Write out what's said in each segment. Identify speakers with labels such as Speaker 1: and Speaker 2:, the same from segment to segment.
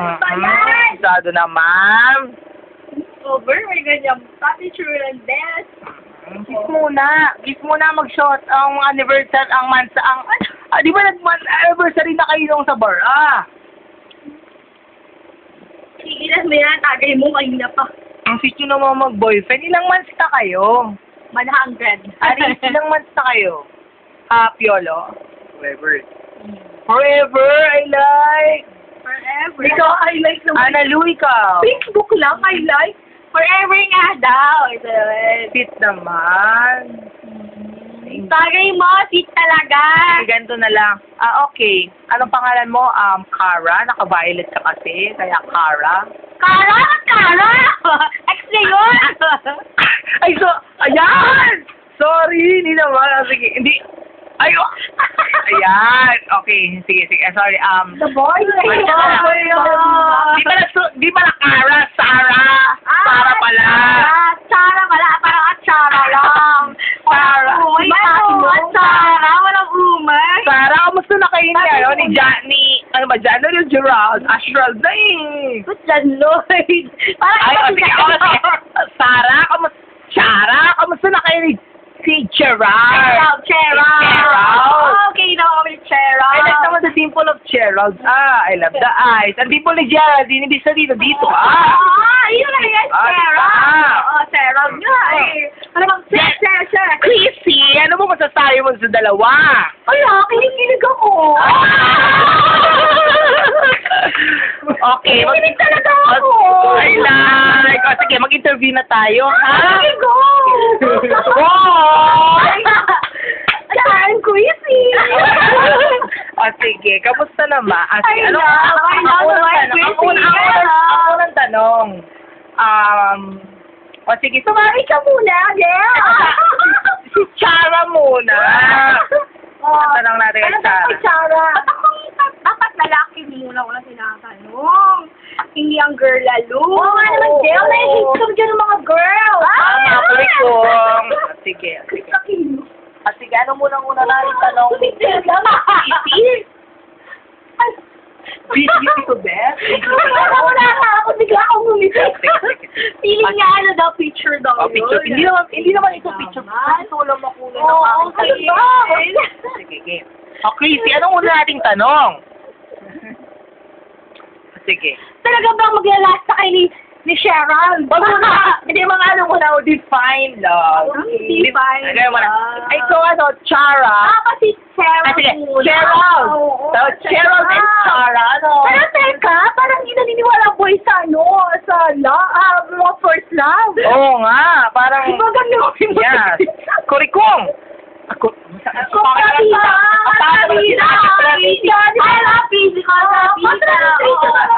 Speaker 1: Masyado naman.
Speaker 2: Over, may ganyan pa, picture and death.
Speaker 1: Kiss muna. Kiss muna mag-shot ang anniversary, ang mansa, ang, di ba nag-anniversary na kayo nung sa bar?
Speaker 2: Ilan mo yan, tagay mo, kanina pa.
Speaker 1: Ang sweet nyo naman mag-boyfriend. Ilang months na kayo?
Speaker 2: 100.
Speaker 1: Aris, ilang months na kayo? Piolo?
Speaker 3: Forever.
Speaker 1: Forever, I like.
Speaker 2: Forever.
Speaker 1: Ikaw,
Speaker 2: I like naman.
Speaker 1: Ana Lu, ikaw.
Speaker 2: Facebook lang, I like. Forever nga daw. Ito naman.
Speaker 1: Sweet naman.
Speaker 2: Tagay mo, sweet talaga.
Speaker 1: Ganito na lang. Okay. Anong pangalan mo? Cara? Naka-violet ka kasi. Kaya Cara.
Speaker 2: Kara! Kara! Ex na yun!
Speaker 1: Ay, ayan! Sorry, hindi naman. Sige, hindi. Ayo. Ayan. Okay, sige. Sorry.
Speaker 2: The boy.
Speaker 1: Di pala Cara, Sarah. Sarah pala.
Speaker 2: Sarah pala. Parang Atsara lang.
Speaker 1: Sarah.
Speaker 2: Atsara. Walang umay.
Speaker 1: Sarah, kamusta na kayo ngayon ni Johnny? Ano ba, Johnny o Gerald? Astral na eh.
Speaker 2: Ba't John Lloyd? Parang
Speaker 1: Sige. Sarah, kamusta na kayo ni Gerald?
Speaker 2: Gerald. Okay na kami, Gerald.
Speaker 1: I like naman the dimple of Gerald. I love the eyes. Ang dimple ni Gerald, hindi sa dito.
Speaker 2: Yun na yan, Gerald. Gerald nga eh. Ano bang,
Speaker 1: Chrissy, ano mo masasabi mo sa dalawa?
Speaker 2: kinikilig ako.
Speaker 1: Okay.
Speaker 2: Kinikilig talaga ako.
Speaker 1: I like. Sige, mag-interview na tayo, ha?
Speaker 2: Sige, go. Saan, Chrissy?
Speaker 1: Sige, kamusta naman?
Speaker 2: I love
Speaker 1: Ang unang tanong. Sige,
Speaker 2: Sumari ka muna, girl.
Speaker 1: si Chara muna. Tanong natin kay Chara.
Speaker 2: Chara? Dapat lalaki muna wala tinatanong. Hindi ang girl lalo. Oo nga naman, girl. Nahihit ka dyan ng mga girl.
Speaker 1: Kurikong. Sige. Sige, ano muna natin tanong? Busy to Beth?
Speaker 2: Wala ka ako. Bigla akong ngumiti. Feeling niya ano daw, picture daw.
Speaker 1: Picture. Hindi naman ito picture. Ito lang makulay ng aking Sige, game. Chrissy, anong una nating tanong? Sige.
Speaker 2: Talaga bang maglalasta kayo ni Sharon?
Speaker 1: Hindi mga ano muna, define love.
Speaker 2: Define love.
Speaker 1: Ay, ikaw Chara.
Speaker 2: Kasi Sharon.
Speaker 1: Sige, Gerald. So, Gerald and Chara,
Speaker 2: Pero teka, parang hindi naniniwala boy sa first love.
Speaker 1: Oo nga, parang...
Speaker 2: Diba ganun?
Speaker 1: Yes. Kurikong.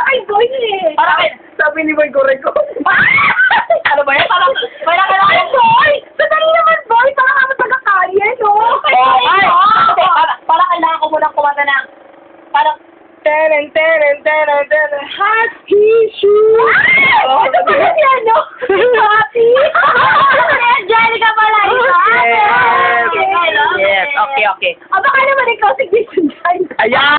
Speaker 2: Ay, boy eh.
Speaker 1: Parang sabi ni Boy Kurikong. Ano ba yan? Parang
Speaker 2: boy! Sadali naman, boy! Parang ako tagakaya, no?
Speaker 1: Parang kailangan ko munang kumanta ng parang tenen hot tissue.
Speaker 2: Ito pala yan, no? Happy! Angelica pala ito.
Speaker 1: Yes. Okay.
Speaker 2: Baka naman ikaw si Jason.
Speaker 1: Ayan.